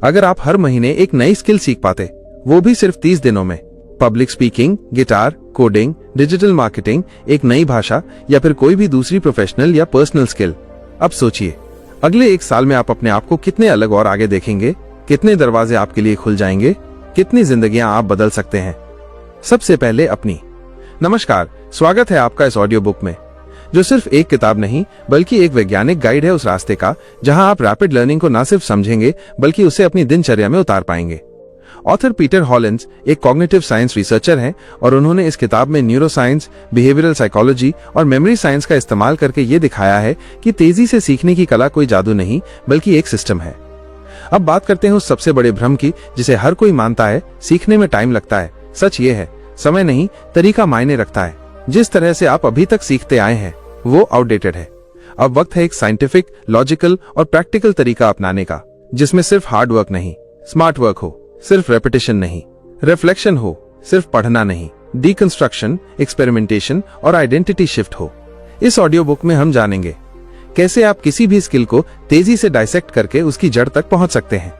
अगर आप हर महीने एक नई स्किल सीख पाते, वो भी सिर्फ 30 दिनों में, public speaking, guitar, coding, digital marketing, एक नई भाषा या फिर कोई भी दूसरी प्रोफेशनल या पर्सनल स्किल, अब सोचिए अगले 1 साल में आप अपने आप को कितने अलग और आगे देखेंगे, कितने दरवाजे आपके लिए खुल जाएंगे, कितनी जिंदगियां आप बदल सकते हैं। सबसे पहले अपनी। नमस्कार, स्वागत है आपका इस ऑडियो बुक में, जो सिर्फ एक किताब नहीं बल्कि एक वैज्ञानिक गाइड है उस रास्ते का जहां आप रैपिड लर्निंग को न सिर्फ समझेंगे बल्कि उसे अपनी दिनचर्या में उतार पाएंगे। ऑथर पीटर हॉलिंस एक कॉग्निटिव साइंस रिसर्चर हैं और उन्होंने इस किताब में न्यूरो साइंस, बिहेवियरल साइकोलॉजी और मेमोरी साइंस का इस्तेमाल करके ये दिखाया है कि तेजी से सीखने की कला कोई जादू नहीं बल्कि एक सिस्टम है। अब बात करते हैं उस सबसे बड़े भ्रम की जिसे हर कोई मानता है, सीखने में टाइम लगता है। सच ये है, समय नहीं, तरीका मायने रखता है। जिस तरह से आप अभी तक सीखते आए हैं वो आउटडेटेड है। अब वक्त है एक साइंटिफिक, लॉजिकल और प्रैक्टिकल तरीका अपनाने का, जिसमें सिर्फ हार्ड वर्क नहीं, स्मार्ट वर्क हो, सिर्फ रेपिटेशन नहीं, रिफ्लेक्शन हो, सिर्फ पढ़ना नहीं, डीकंस्ट्रक्शन, एक्सपेरिमेंटेशन और आइडेंटिटी शिफ्ट हो। इस ऑडियो बुक में हम जानेंगे कैसे आप किसी भी स्किल को तेजी से डाइसेक्ट करके उसकी जड़ तक पहुंच सकते हैं,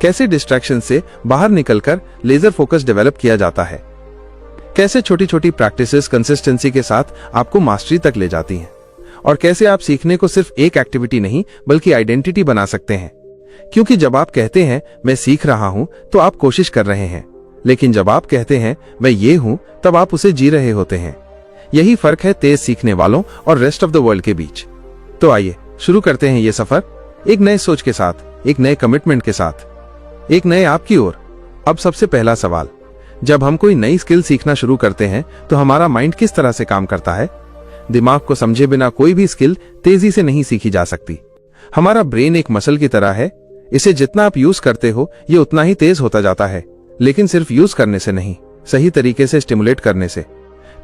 कैसे डिस्ट्रैक्शन से बाहर निकलकर लेजर फोकस डेवलप किया जाता है, कैसे छोटी छोटी प्रैक्टिसेस कंसिस्टेंसी के साथ आपको मास्टरी तक ले जाती हैं, और कैसे आप सीखने को सिर्फ एक एक्टिविटी नहीं बल्कि आइडेंटिटी बना सकते हैं। क्योंकि जब आप कहते हैं मैं सीख रहा हूं तो आप कोशिश कर रहे हैं, लेकिन जब आप कहते हैं मैं ये हूं तब आप उसे जी रहे होते हैं। यही फर्क है तेज सीखने वालों और रेस्ट ऑफ द वर्ल्ड के बीच। तो आइए शुरू करते हैं ये सफर, एक नए सोच के साथ, एक नए कमिटमेंट के साथ, एक नए आपकी ओर। अब सबसे पहला सवाल, जब हम कोई नई स्किल सीखना शुरू करते हैं तो हमारा माइंड किस तरह से काम करता है? दिमाग को समझे बिना कोई भी स्किल तेजी से नहीं सीखी जा सकती। हमारा ब्रेन एक मसल की तरह है, इसे जितना आप यूज करते हो ये उतना ही तेज होता जाता है, लेकिन सिर्फ यूज करने से नहीं, सही तरीके से स्टिमुलेट करने से।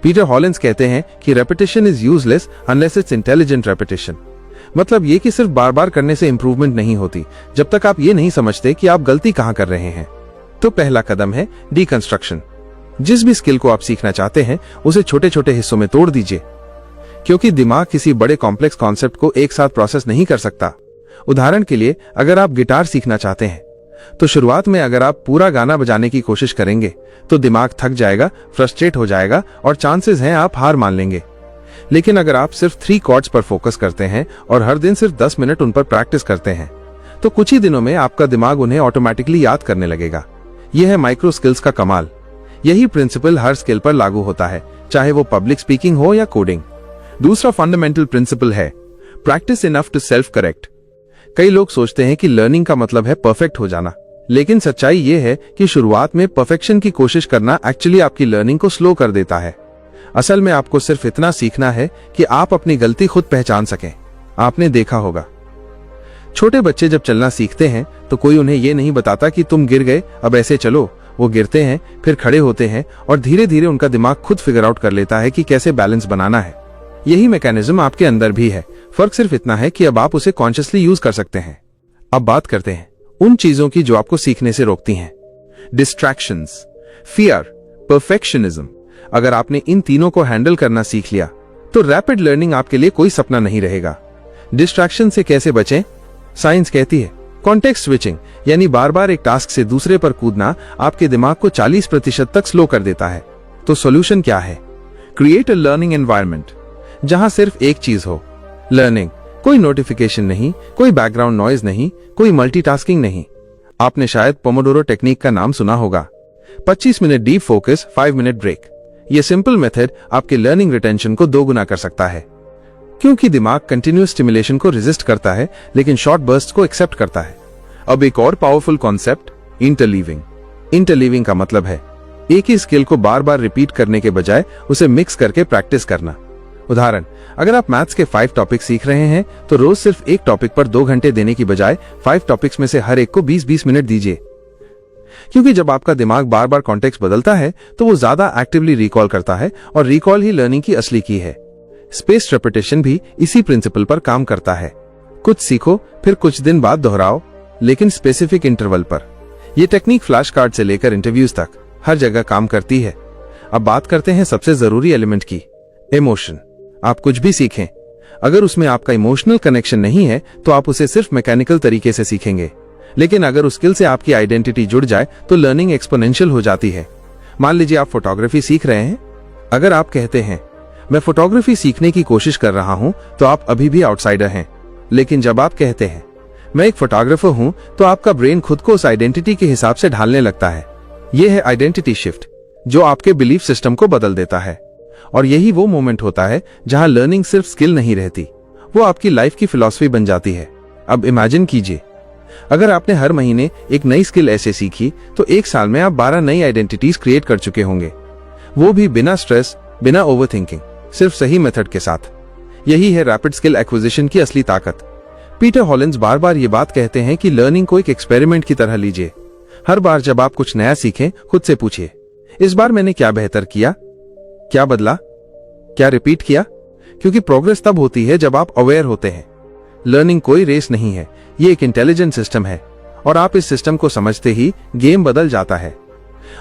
पीटर हॉलिंस कहते हैं कि repetition is useless unless it's intelligent repetition. मतलब ये कि सिर्फ बार बार करने से इंप्रूवमेंट नहीं होती जब तक आप ये नहीं समझते कि आप गलती कहां कर रहे हैं। तो पहला कदम है डीकंस्ट्रक्शन। जिस भी स्किल को आप सीखना चाहते हैं उसे छोटे छोटे हिस्सों में तोड़ दीजिए, क्योंकि दिमाग किसी बड़े कॉम्प्लेक्स कॉन्सेप्ट को एक साथ प्रोसेस नहीं कर सकता। उदाहरण के लिए, अगर आप गिटार सीखना चाहते हैं तो शुरुआत में अगर आप पूरा गाना बजाने की कोशिश करेंगे तो दिमाग थक जाएगा, फ्रस्ट्रेट हो जाएगा और चांसेस हैं आप हार मान लेंगे। लेकिन अगर आप सिर्फ 3 कॉर्ड्स पर फोकस करते हैं और हर दिन सिर्फ 10 मिनट उन पर प्रैक्टिस करते हैं तो कुछ ही दिनों में आपका दिमाग उन्हें ऑटोमेटिकली याद करने लगेगा। यह है माइक्रो स्किल्स का कमाल। यही प्रिंसिपल हर स्किल पर लागू होता है, चाहे वो पब्लिक स्पीकिंग हो या कोडिंग। दूसरा फंडामेंटल प्रिंसिपल है practice enough to self correct. कई लोग सोचते हैं कि लर्निंग का मतलब है परफेक्ट हो जाना, लेकिन सच्चाई ये है कि शुरुआत में परफेक्शन की कोशिश करना एक्चुअली आपकी लर्निंग को स्लो कर देता है। असल में आपको सिर्फ इतना सीखना है कि आप अपनी गलती खुद पहचान सकें। आपने देखा होगा, छोटे बच्चे जब चलना सीखते हैं तो कोई उन्हें यह नहीं बताता कि तुम गिर गए, अब ऐसे चलो। वो गिरते हैं, फिर खड़े होते हैं और धीरे धीरे उनका दिमाग खुद फिगर आउट कर लेता है कि कैसे बैलेंस बनाना है। यही मैकेनिज्म आपके अंदर भी है, फर्क सिर्फ इतना है कि अब आप उसे कॉन्शियसली यूज कर सकते हैं। अब बात करते हैं उन चीजों की जो आपको सीखने से रोकती हैं। Distractions, fear, perfectionism. अगर आपने इन तीनों को हैंडल करना सीख लिया तो रैपिड लर्निंग आपके लिए कोई सपना नहीं रहेगा। डिस्ट्रैक्शन से कैसे बचें? साइंस कहती है कॉन्टेक्स्ट स्विचिंग, यानी बार बार एक टास्क से दूसरे पर कूदना आपके दिमाग को 40% तक स्लो कर देता है। तो सॉल्यूशन क्या है? क्रिएट अ लर्निंग एनवायरनमेंट जहां सिर्फ एक चीज हो, लर्निंग। कोई नोटिफिकेशन नहीं, कोई बैकग्राउंड नॉइज नहीं, कोई मल्टीटास्किंग नहीं। आपने शायद पोमोडोरो टेक्निक का नाम सुना होगा। 25 minute deep focus, 5 minute break. यह सिंपल मेथड आपके लर्निंग रिटेंशन को 2 गुना कर सकता है, क्योंकि दिमाग कंटिन्यूअस स्टिमुलेशन को रेजिस्ट करता है लेकिन शॉर्ट बर्स्ट को एक्सेप्ट करता है। अब एक और पावरफुल कॉन्सेप्ट, इंटरलीविंग। इंटरलीविंग का मतलब है एक ही स्किल को बार बार रिपीट करने के बजाय उसे मिक्स करके प्रैक्टिस करना। उदाहरण, अगर आप मैथ्स के 5 टॉपिक सीख रहे हैं तो रोज सिर्फ एक टॉपिक पर 2 घंटे देने की बजाय 5 टॉपिक्स में से हर एक को 20-20 मिनट दीजिए। क्योंकि जब आपका दिमाग बार बार कॉन्टेक्स्ट बदलता है तो वो ज्यादा एक्टिवली रिकॉल करता है और रिकॉल ही लर्निंग की असली की है। स्पेस रेपिटेशन भी इसी प्रिंसिपल पर काम करता है। कुछ सीखो, फिर कुछ दिन बाद दोहराओ, लेकिन स्पेसिफिक इंटरवल पर। यह टेक्निक फ्लैश कार्ड से लेकर इंटरव्यूज तक हर जगह काम करती है। अब बात करते हैं सबसे जरूरी एलिमेंट की, इमोशन। आप कुछ भी सीखें, अगर उसमें आपका इमोशनल कनेक्शन नहीं है तो आप उसे सिर्फ मैकेनिकल तरीके से सीखेंगे। लेकिन अगर उस स्किल से आपकी आइडेंटिटी जुड़ जाए तो लर्निंग एक्सपोनेंशियल हो जाती है। मान लीजिए आप फोटोग्राफी सीख रहे हैं। अगर आप कहते हैं मैं फोटोग्राफी सीखने की कोशिश कर रहा हूं, तो आप अभी भी आउटसाइडर हैं। लेकिन जब आप कहते हैं मैं एक फोटोग्राफर हूं, तो आपका ब्रेन खुद को उस आइडेंटिटी के हिसाब से ढालने लगता है। यह है आइडेंटिटी शिफ्ट, जो आपके बिलीफ सिस्टम को बदल देता है। और यही वो मोमेंट होता है जहां लर्निंग सिर्फ स्किल नहीं रहती, वो आपकी लाइफ की फिलॉसफी बन जाती है। अब इमेजिन कीजिए, अगर आपने हर महीने एक नई स्किल ऐसे सीखी, तो एक साल में आप 12 नई आइडेंटिटीज क्रिएट कर चुके होंगे, वो भी बिना स्ट्रेस, बिना ओवरथिंकिंग, सिर्फ सही मेथड के साथ। यही है रैपिड स्किल एक्विजिशन की असली ताकत। पीटर हॉलिंस बार बार ये बात कहते हैं कि लर्निंग को एक एक्सपेरिमेंट की तरह लीजिए। हर बार जब आप कुछ नया सीखें, खुद से पूछिए, इस बार मैंने क्या बेहतर किया, क्या बदला, क्या रिपीट किया? क्योंकि प्रोग्रेस तब होती है जब आप अवेयर होते हैं। लर्निंग कोई रेस नहीं है, ये एक इंटेलिजेंट सिस्टम है, और आप इस सिस्टम को समझते ही गेम बदल जाता है।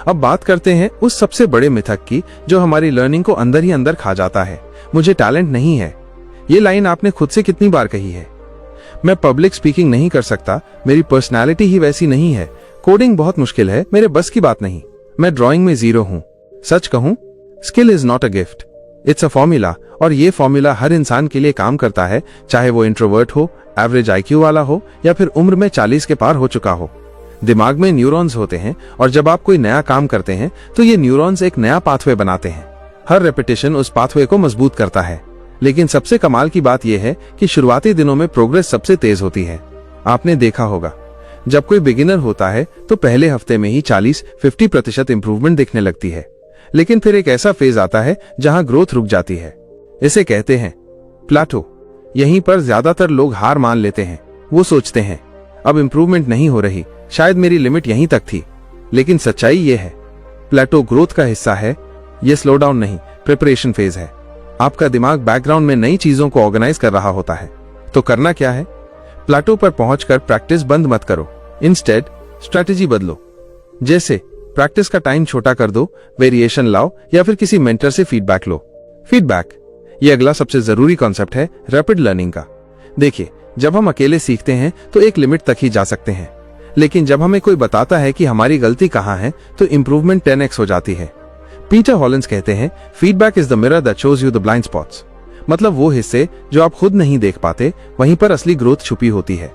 अब बात करते हैं उस सबसे बड़े मिथक की, जो हमारी लर्निंग को अंदर ही अंदर खा जाता है। मुझे टैलेंट नहीं है। ये लाइन आपने खुद से कितनी बार कही है? मैं पब्लिक स्पीकिंग नहीं कर सकता, मेरी पर्सनालिटी ही वैसी नहीं है, कोडिंग बहुत मुश्किल है, मेरे बस की बात नहीं, मैं ड्राइंग में जीरो हूं। सच कहूं, skill is not a gift, it's a formula. और ये फॉर्मूला हर इंसान के लिए काम करता है, चाहे वो इंट्रोवर्ट हो, एवरेज आईक्यू वाला हो, या फिर उम्र में 40 के पार हो चुका हो। दिमाग में न्यूरॉन्स होते हैं, और जब आप कोई नया काम करते हैं तो ये न्यूरॉन्स एक नया पाथवे बनाते हैं। हर रेपिटेशन उस पाथवे को मजबूत करता है। लेकिन सबसे कमाल की बात यह है कि शुरुआती दिनों में प्रोग्रेस सबसे तेज होती है। आपने देखा होगा, जब कोई बिगिनर होता है तो पहले हफ्ते में ही 40-50% इंप्रूवमेंट दिखने लगती है। लेकिन फिर एक ऐसा फेज आता है जहां ग्रोथ रुक जाती है। इसे कहते हैं प्लाटो। यहीं पर ज्यादातर लोग हार मान लेते हैं। वो सोचते हैं अब इंप्रूवमेंट नहीं हो रही, शायद मेरी लिमिट यहीं तक थी। लेकिन सच्चाई ये है, प्लेटो ग्रोथ का हिस्सा है। ये स्लो डाउन नहीं, प्रिपरेशन फेज है। आपका दिमाग बैकग्राउंड में नई चीजों को ऑर्गेनाइज कर रहा होता है। तो करना क्या है? प्लेटो पर पहुंचकर प्रैक्टिस बंद मत करो, इंस्टेड स्ट्रेटेजी बदलो। जैसे प्रैक्टिस का टाइम छोटा कर दो, वेरिएशन लाओ, या फिर किसी मेंटर से फीडबैक लो। फीडबैक, ये अगला सबसे जरूरी कॉन्सेप्ट है रैपिड लर्निंग का। देखिए, जब हम अकेले सीखते हैं तो एक लिमिट तक ही जा सकते हैं, लेकिन जब हमें कोई बताता है कि हमारी गलती कहां है, तो इंप्रूवमेंट 10x हो जाती है। पीटर हॉलिंस कहते हैं feedback is the mirror that shows you the blind spots. मतलब वो हिस्से जो आप खुद नहीं देख पाते, वहीं पर असली ग्रोथ छुपी होती है।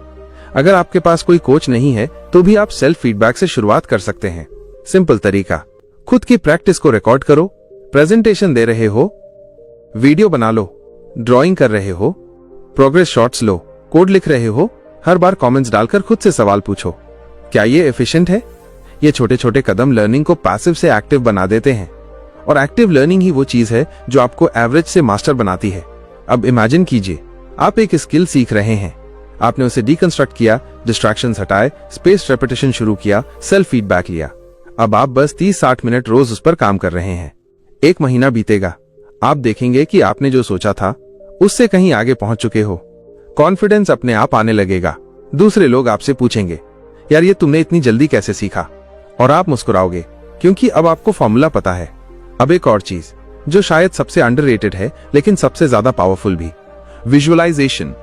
अगर आपके पास कोई कोच नहीं है तो भी आप सेल्फ फीडबैक से शुरुआत कर सकते हैं। सिंपल तरीका, खुद की प्रैक्टिस को रिकॉर्ड करो। प्रेजेंटेशन दे रहे हो, वीडियो बना लो, ड्राइंग कर रहे हो, प्रोग्रेस शॉट्स लो, कोड लिख रहे हो, हर बार कमेंट्स डालकर खुद से सवाल पूछो, क्या ये एफिशिएंट है? ये छोटे छोटे कदम लर्निंग को पैसिव से एक्टिव बना देते हैं। और एक्टिव लर्निंग ही वो चीज है जो आपको एवरेज से मास्टर बनाती है। अब इमेजिन कीजिए, आप एक स्किल सीख रहे हैं, आपने उसे डीकंस्ट्रक्ट किया, डिस्ट्रैक्शंस हटाए, स्पेस रेपिटेशन शुरू किया, सेल्फ फीडबैक लिया। अब आप बस 30-60 मिनट रोज उस पर काम कर रहे हैं। 1 महीना बीतेगा, आप देखेंगे कि आपने जो सोचा था उससे कहीं आगे पहुंच चुके हो। कॉन्फिडेंस अपने आप आने लगेगा। दूसरे लोग आपसे पूछेंगे, यार ये तुमने इतनी जल्दी कैसे सीखा? और आप मुस्कुराओगे, क्योंकि अब आपको फॉर्मूला पता है। अब एक और चीज जो शायद सबसे अंडररेटेड है, लेकिन सबसे ज्यादा पावरफुल भी, विजुअलाइजेशन।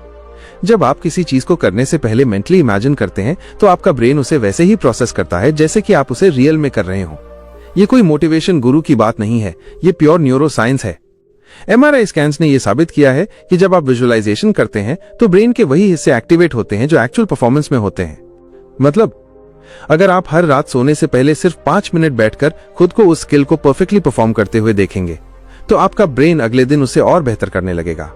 जब आप किसी चीज को करने से पहले मेंटली इमेजिन करते हैं, तो आपका ब्रेन उसे वैसे ही प्रोसेस करता है जैसे कि आप उसे रियल में कर रहे हो। ये कोई मोटिवेशन गुरु की बात नहीं है, ये प्योर न्यूरो साइंस है। MRI स्कैन्स ने यह साबित किया है कि जब आप विजुअलाइजेशन करते हैं तो ब्रेन के वही हिस्से एक्टिवेट होते हैं जो एक्चुअल परफॉर्मेंस में होते हैं। मतलब अगर आप हर रात सोने से पहले सिर्फ 5 मिनट बैठकर खुद को उस स्किल को परफेक्टली परफॉर्म करते हुए देखेंगे, तो आपका ब्रेन अगले दिन उसे और बेहतर करने लगेगा।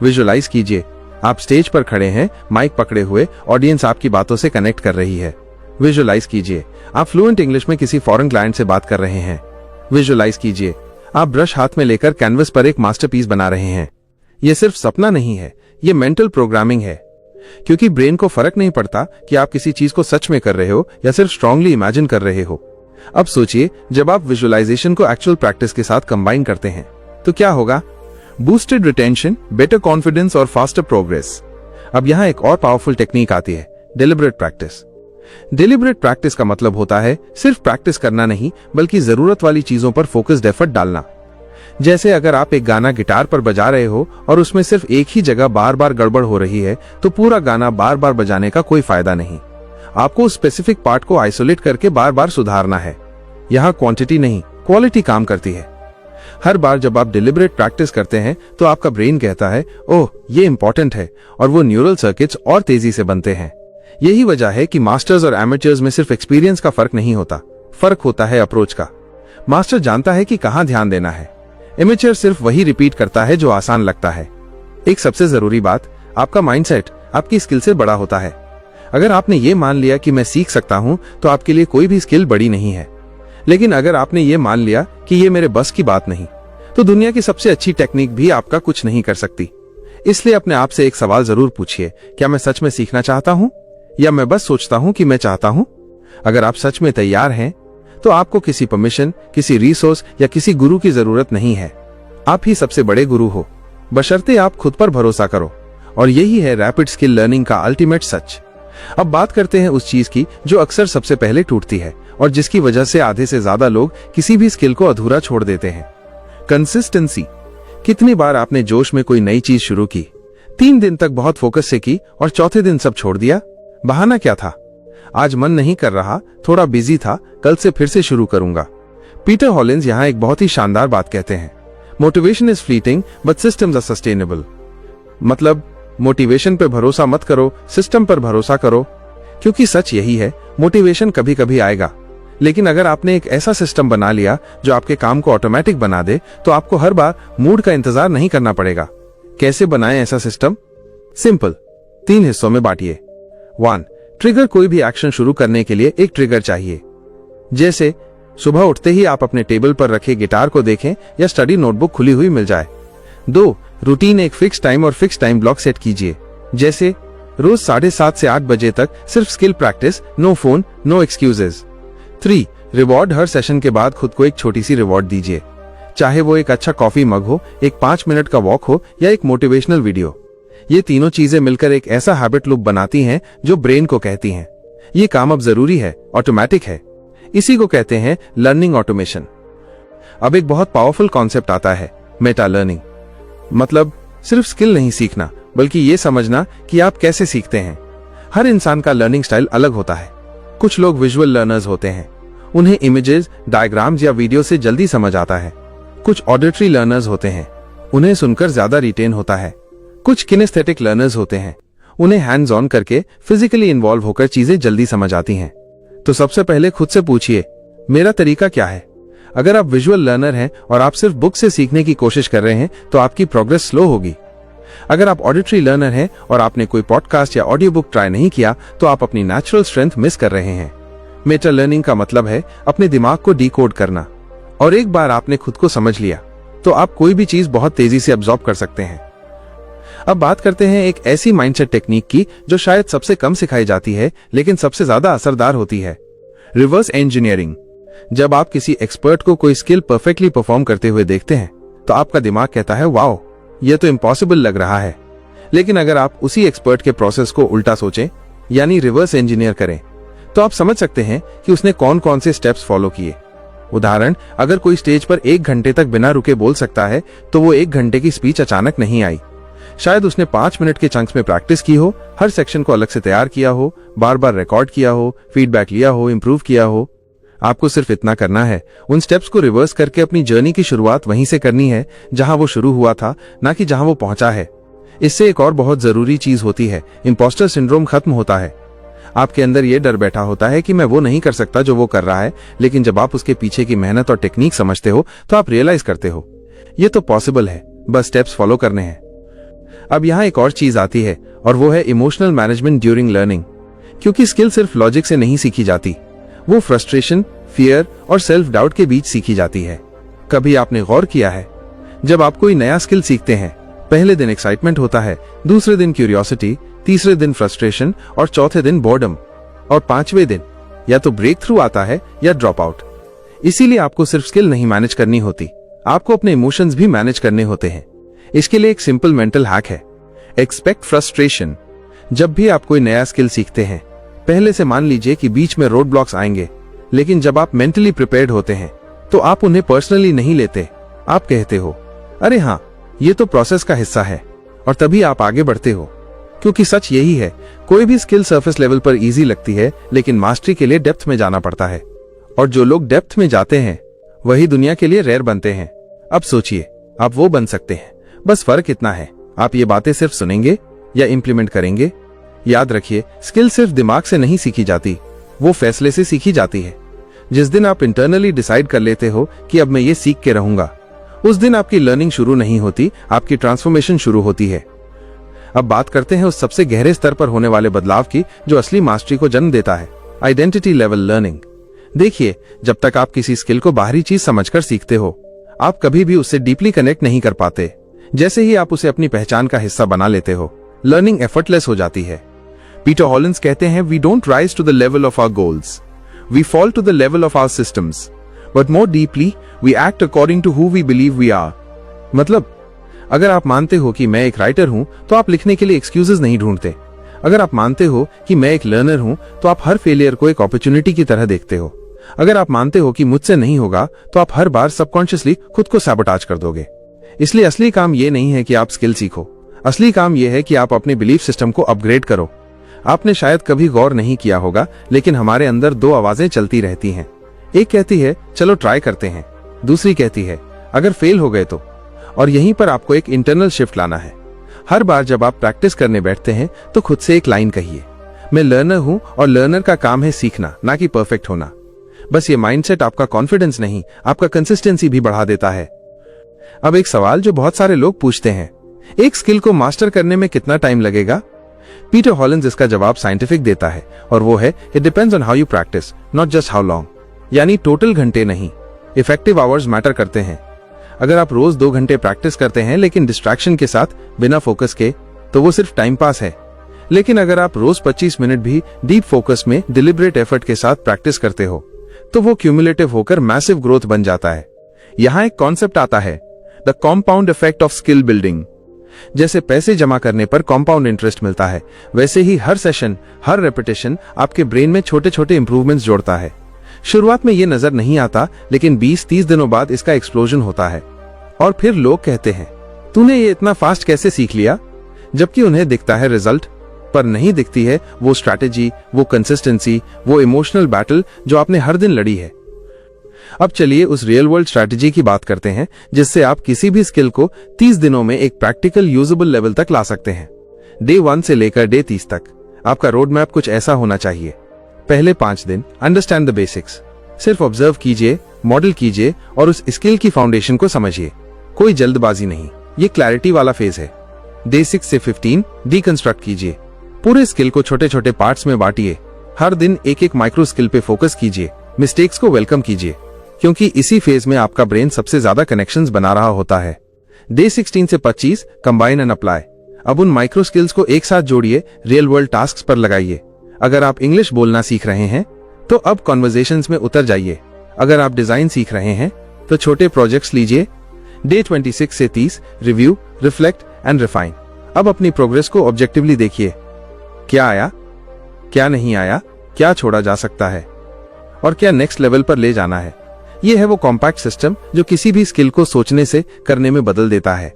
विजुअलाइज कीजिए, आप स्टेज पर खड़े हैं, माइक पकड़े हुए, ऑडियंस आपकी बातों से कनेक्ट कर रही है। विजुअलाइज कीजिए, आप फ्लुएंट इंग्लिश में किसी फॉरेन क्लाइंट से बात कर रहे हैं। विजुअलाइज कीजिए, आप ब्रश हाथ में लेकर कैनवस पर एक मास्टरपीस बना रहे हैं। यह सिर्फ सपना नहीं है, यह मेंटल प्रोग्रामिंग है। क्योंकि ब्रेन को फर्क नहीं पड़ता कि आप किसी चीज को सच में कर रहे हो या सिर्फ स्ट्रांगली इमेजिन कर रहे हो। अब सोचिए, जब आप विजुअलाइजेशन को एक्चुअल प्रैक्टिस के साथ कंबाइन करते हैं तो क्या होगा? बूस्टेड रिटेंशन, बेटर कॉन्फिडेंस और फास्टर प्रोग्रेस। अब यहां एक और पावरफुल टेक्निक आती है, डेलिब्रेट प्रैक्टिस। डेलिब्रेट प्रैक्टिस का मतलब होता है सिर्फ प्रैक्टिस करना नहीं, बल्कि जरूरत वाली चीजों पर फोकस्ड एफर्ट डालना। जैसे अगर आप एक गाना गिटार पर बजा रहे हो और उसमें सिर्फ एक ही जगह बार बार गड़बड़ हो रही है, तो पूरा गाना बार बार बजाने का कोई फायदा नहीं। आपको उस स्पेसिफिक पार्ट को आइसोलेट करके बार बार सुधारना है। यहाँ क्वांटिटी नहीं, क्वालिटी काम करती है। हर बार जब आप डिलिबरेट प्रैक्टिस करते हैं तो आपका ब्रेन कहता है, ओह ये इंपॉर्टेंट है, और वो न्यूरल सर्किट्स और तेजी से बनते हैं। यही वजह है कि मास्टर्स और एमेचर्स में सिर्फ एक्सपीरियंस का फर्क नहीं होता, फर्क होता है अप्रोच का। मास्टर जानता है कि कहां ध्यान देना है, एमेचर सिर्फ वही रिपीट करता है जो आसान लगता है। एक सबसे जरूरी बात, आपका माइंडसेट आपकी स्किल से बड़ा होता है। अगर आपने ये मान लिया कि मैं सीख सकता हूं तो आपके लिए कोई भी स्किल बड़ी नहीं है। लेकिन अगर आपने ये मान लिया कि ये मेरे बस की बात नहीं, तो दुनिया की सबसे अच्छी टेक्निक भी आपका कुछ नहीं कर सकती। इसलिए अपने आप से एक सवाल जरूर पूछिए, क्या मैं सच में सीखना चाहता हूं या मैं बस सोचता हूं कि मैं चाहता हूं? अगर आप सच में तैयार हैं तो आपको किसी परमिशन, किसी रिसोर्स या किसी गुरु की जरूरत नहीं है। आप ही सबसे बड़े गुरु हो, बशर्ते आप खुद पर भरोसा करो। और यही है रैपिड स्किल लर्निंग का अल्टीमेट सच। अब बात करते हैं उस चीज की जो अक्सर सबसे पहले टूटती है और जिसकी वजह से आधे से ज्यादा लोग किसी भी स्किल को अधूरा छोड़ देते हैं। कंसिस्टेंसी। कितनी बार आपने जोश में कोई नई चीज शुरू की, 3 दिन तक बहुत फोकस से की और चौथे दिन सब छोड़ दिया? बहाना क्या था? आज मन नहीं कर रहा, थोड़ा बिजी था, कल से फिर से शुरू करूंगा। पीटर हॉलिंस यहाँ एक बहुत ही शानदार बात कहते हैं, motivation is fleeting but systems are sustainable. मतलब मोटिवेशन पर भरोसा मत करो, सिस्टम पर भरोसा करो। क्योंकि सच यही है, मोटिवेशन कभी कभी आएगा, लेकिन अगर आपने एक ऐसा सिस्टम बना लिया जो आपके काम को ऑटोमेटिक बना दे तो आपको हर बार मूड का इंतजार नहीं करना पड़ेगा। कैसे बनाएं ऐसा सिस्टम? सिंपल, 3 हिस्सों में बांटिए। 1. ट्रिगर। कोई भी एक्शन शुरू करने के लिए एक ट्रिगर चाहिए। जैसे सुबह उठते ही आप अपने टेबल पर रखे गिटार को देखें या स्टडी नोटबुक खुली हुई मिल जाए। 2. रूटीन। एक फिक्स टाइम और फिक्स टाइम ब्लॉक सेट कीजिए, जैसे रोज 7:30 से 8 बजे तक सिर्फ skill practice, no phone, no excuses. 3. Reward. हर सेशन के बाद खुद को एक छोटी सी रिवॉर्ड दीजिए, चाहे वो एक अच्छा कॉफी मग हो, एक 5 मिनट का वॉक हो या एक मोटिवेशनल वीडियो। ये तीनों चीजें मिलकर एक ऐसा हैबिट लूप बनाती हैं जो ब्रेन को कहती हैं, ये काम अब जरूरी है, ऑटोमेटिक है। इसी को कहते हैं लर्निंग ऑटोमेशन। अब एक बहुत पावरफुल कॉन्सेप्ट आता है, मेटा लर्निंग। मतलब सिर्फ स्किल नहीं सीखना, बल्कि ये समझना कि आप कैसे सीखते हैं। हर इंसान का लर्निंग स्टाइल अलग होता है। कुछ लोग विजुअल लर्नर्स होते हैं, उन्हें इमेजेस, डायग्राम्स या वीडियो से जल्दी समझ आता है। कुछ ऑडिटरी लर्नर्स होते हैं, उन्हें सुनकर ज्यादा रिटेन होता है। कुछ किनेस्थेटिक लर्नर्स होते हैं, उन्हें हैंड्स ऑन करके फिजिकली इन्वॉल्व होकर चीजें जल्दी समझ आती हैं। तो सबसे पहले खुद से पूछिए, मेरा तरीका क्या है? अगर आप विजुअल लर्नर हैं और आप सिर्फ बुक से सीखने की कोशिश कर रहे हैं तो आपकी प्रोग्रेस स्लो होगी। अगर आप ऑडिटरी लर्नर हैं और आपने कोई पॉडकास्ट या ऑडियो बुक ट्राई नहीं किया तो आप अपनी नेचुरल स्ट्रेंथ मिस कर रहे हैं। मेटा लर्निंग का मतलब है अपने दिमाग को डिकोड करना, और एक बार आपने खुद को समझ लिया तो आप कोई भी चीज बहुत तेजी से अब्सॉर्ब कर सकते हैं। अब बात करते हैं एक ऐसी माइंडसेट टेक्निक की जो शायद सबसे कम सिखाई जाती है लेकिन सबसे ज्यादा असरदार होती है, रिवर्स इंजीनियरिंग। जब आप किसी एक्सपर्ट को कोई स्किल परफेक्टली परफॉर्म करते हुए देखते हैं तो आपका दिमाग कहता है, वाओ यह तो इम्पॉसिबल लग रहा है। लेकिन अगर आप उसी एक्सपर्ट के प्रोसेस को उल्टा सोचें, यानी रिवर्स इंजीनियर करें, तो आप समझ सकते हैं कि उसने कौन कौन से स्टेप्स फॉलो किए। उदाहरण, अगर कोई स्टेज पर 1 घंटे तक बिना रुके बोल सकता है तो वो 1 घंटे की स्पीच अचानक नहीं आई। शायद उसने 5 मिनट के चंक्स में प्रैक्टिस की हो, हर सेक्शन को अलग से तैयार किया हो, बार बार रिकॉर्ड किया हो, फीडबैक लिया हो, इंप्रूव किया हो। आपको सिर्फ इतना करना है, उन स्टेप्स को रिवर्स करके अपनी जर्नी की शुरुआत वहीं से करनी है जहां वो शुरू हुआ था, ना कि जहां वो पहुंचा है। इससे एक और बहुत जरूरी चीज होती है, इंपोस्टर सिंड्रोम खत्म होता है। आपके अंदर ये डर बैठा होता है कि मैं वो नहीं कर सकता जो वो कर रहा है, लेकिन जब आप उसके पीछे की मेहनत और टेक्निक समझते हो तो आप रियलाइज करते हो ये तो पॉसिबल है, बस स्टेप्स फॉलो करने हैं। अब यहाँ एक और चीज आती है और वो है इमोशनल मैनेजमेंट ड्यूरिंग लर्निंग। क्योंकि स्किल सिर्फ लॉजिक से नहीं सीखी जाती, वो फ्रस्ट्रेशन, फियर और सेल्फ डाउट के बीच सीखी जाती है। कभी आपने गौर किया है, जब आप कोई नया स्किल सीखते हैं, पहले दिन एक्साइटमेंट होता है, दूसरे दिन क्यूरियोसिटी, तीसरे दिन फ्रस्ट्रेशन और चौथे दिन बोर्डम, और 5वें दिन या तो ब्रेक थ्रू आता है या ड्रॉप आउट। इसीलिए आपको सिर्फ स्किल नहीं मैनेज करनी होती, आपको अपने इमोशंस भी मैनेज करने होते हैं। इसके लिए एक सिंपल मेंटल हैक है, एक्सपेक्ट फ्रस्ट्रेशन। जब भी आप कोई नया स्किल सीखते हैं, पहले से मान लीजिए कि बीच में रोड ब्लॉक्स आएंगे, लेकिन जब आप मेंटली प्रिपेयर्ड होते हैं तो आप उन्हें पर्सनली नहीं लेते। आप कहते हो, अरे हाँ, ये तो प्रोसेस का हिस्सा है, और तभी आप आगे बढ़ते हो। क्योंकि सच यही है, कोई भी स्किल सरफेस लेवल पर इजी लगती है, लेकिन मास्टरी के लिए डेप्थ में जाना पड़ता है। और जो लोग डेप्थ में जाते हैं वही दुनिया के लिए रेयर बनते हैं। अब सोचिए, आप वो बन सकते हैं, बस फर्क इतना है, आप ये बातें सिर्फ सुनेंगे या इंप्लीमेंट करेंगे। याद रखिए, स्किल सिर्फ दिमाग से नहीं सीखी जाती, वो फैसले से सीखी जाती है। जिस दिन आप इंटरनली डिसाइड कर लेते हो कि अब मैं ये सीख के रहूंगा, उस दिन आपकी लर्निंग शुरू नहीं होती, आपकी ट्रांसफॉर्मेशन शुरू होती है। अब बात करते हैं उस सबसे गहरे स्तर पर होने वाले बदलाव की जो असली मास्टरी को जन्म देता है, आइडेंटिटी लेवल लर्निंग। देखिए, जब तक आप किसी स्किल को बाहरी चीज समझकर सीखते हो, आप कभी भी उससे डीपली कनेक्ट नहीं कर पाते। जैसे ही आप उसे अपनी पहचान का हिस्सा बना लेते हो, लर्निंग एफर्टलेस हो जाती है। पीटर हॉलिंस कहते हैं, we don't rise to the level of our goals, we fall to the level of our systems, but more deeply we act according to who we believe we are. मतलब, अगर आप मानते हो कि मैं एक राइटर हूं, तो आप लिखने के लिए एक्सक्यूजेस नहीं ढूंढते। अगर आप मानते हो कि मैं एक लर्नर हूं, तो आप हर फेलियर को एक अपॉर्चुनिटी की तरह देखते हो। अगर आप मानते हो कि मुझसे नहीं होगा, तो आप हर बार सबकॉन्शियसली खुद को सैबोटाज कर दोगे। इसलिए असली काम यह नहीं है कि आप स्किल सीखो, असली काम यह है कि आप अपने बिलीफ सिस्टम को अपग्रेड करो। आपने शायद कभी गौर नहीं किया होगा, लेकिन हमारे अंदर दो आवाजें चलती रहती हैं। एक कहती है चलो ट्राई करते हैं, दूसरी कहती है अगर फेल हो गए तो। और यहीं पर आपको एक इंटरनल शिफ्ट लाना है। हर बार जब आप प्रैक्टिस करने बैठते हैं, तो खुद से एक लाइन कहिए, मैं लर्नर हूं और लर्नर का काम है सीखना, ना कि परफेक्ट होना। बस ये माइंडसेट आपका कॉन्फिडेंस नहीं, आपका कंसिस्टेंसी भी बढ़ा देता है। अब एक सवाल जो बहुत सारे लोग पूछते हैं, एक स्किल को मास्टर करने में कितना टाइम लगेगा? पीटर हॉलिंस इसका जवाब साइंटिफिक देता है, और वो है, it depends on how you practice, not just how long. यानी टोटल घंटे नहीं, इफेक्टिव आवर्स मैटर करते हैं। अगर आप रोज 2 घंटे प्रैक्टिस करते हैं लेकिन डिस्ट्रैक्शन के साथ, बिना फोकस के, तो वो सिर्फ टाइम पास है। लेकिन अगर आप रोज 25 मिनट भी डीप फोकस में डिलिबरेट एफर्ट के साथ प्रैक्टिस करते हो, तो वो क्यूमुलेटिव होकर मैसिव ग्रोथ बन जाता है। यहाँ एक कॉन्सेप्ट आता है, the compound effect of skill building. जैसे पैसे जमा करने पर कॉम्पाउंड इंटरेस्ट मिलता है, वैसे ही हर सेशन, हर रेपिटेशन आपके ब्रेन में छोटे छोटे इंप्रूवमेंट्स जोड़ता है। शुरुआत में ये नजर नहीं आता, लेकिन 20-30 दिनों बाद इसका एक्सप्लोजन होता है। और फिर लोग कहते हैं, तूने ये इतना फास्ट कैसे सीख लिया? जबकि उन्हें दिखता है रिजल्ट, पर नहीं दिखती है वो स्ट्रैटेजी, वो कंसिस्टेंसी, वो इमोशनल बैटल जो आपने हर दिन लड़ी है। अब चलिए उस रियल वर्ल्ड स्ट्रैटेजी की बात करते हैं, जिससे आप किसी भी स्किल को 30 दिनों में एक प्रैक्टिकल यूजेबल लेवल तक ला सकते हैं। डे 1 से लेकर डे 30 तक आपका रोड मैप कुछ ऐसा होना चाहिए। पहले 5 दिन अंडरस्टैंड द बेसिक्स, सिर्फ ऑब्जर्व कीजिए, मॉडल कीजिए और उस स्किल की फाउंडेशन को समझिए। कोई जल्दबाजी नहीं, ये क्लैरिटी वाला फेज है। डे 6 से 15 डीकंस्ट्रक्ट कीजिए, पूरे स्किल को छोटे छोटे पार्ट्स में बांटिए। हर दिन एक एक माइक्रो स्किल पे फोकस कीजिए, मिस्टेक्स को वेलकम कीजिए, क्योंकि इसी फेज में आपका ब्रेन सबसे ज्यादा कनेक्शंस बना रहा होता है। डे 16 से 25 कंबाइन एंड अप्लाई। अब उन माइक्रो स्किल्स को एक साथ जोड़िए, रियल वर्ल्ड टास्क्स पर लगाइए। अगर आप इंग्लिश बोलना सीख रहे हैं, तो अब कॉन्वर्जेशंस में उतर जाइए। अगर आप डिजाइन सीख रहे हैं, तो छोटे प्रोजेक्ट्स लीजिए। डे 26 से 30 रिव्यू, रिफ्लेक्ट एंड रिफाइन। अब अपनी प्रोग्रेस को ऑब्जेक्टिवली देखिए, क्या आया, क्या नहीं आया, क्या छोड़ा जा सकता है और क्या नेक्स्ट लेवल पर ले जाना है। यह है वो कॉम्पैक्ट सिस्टम जो किसी भी स्किल को सोचने से करने में बदल देता है।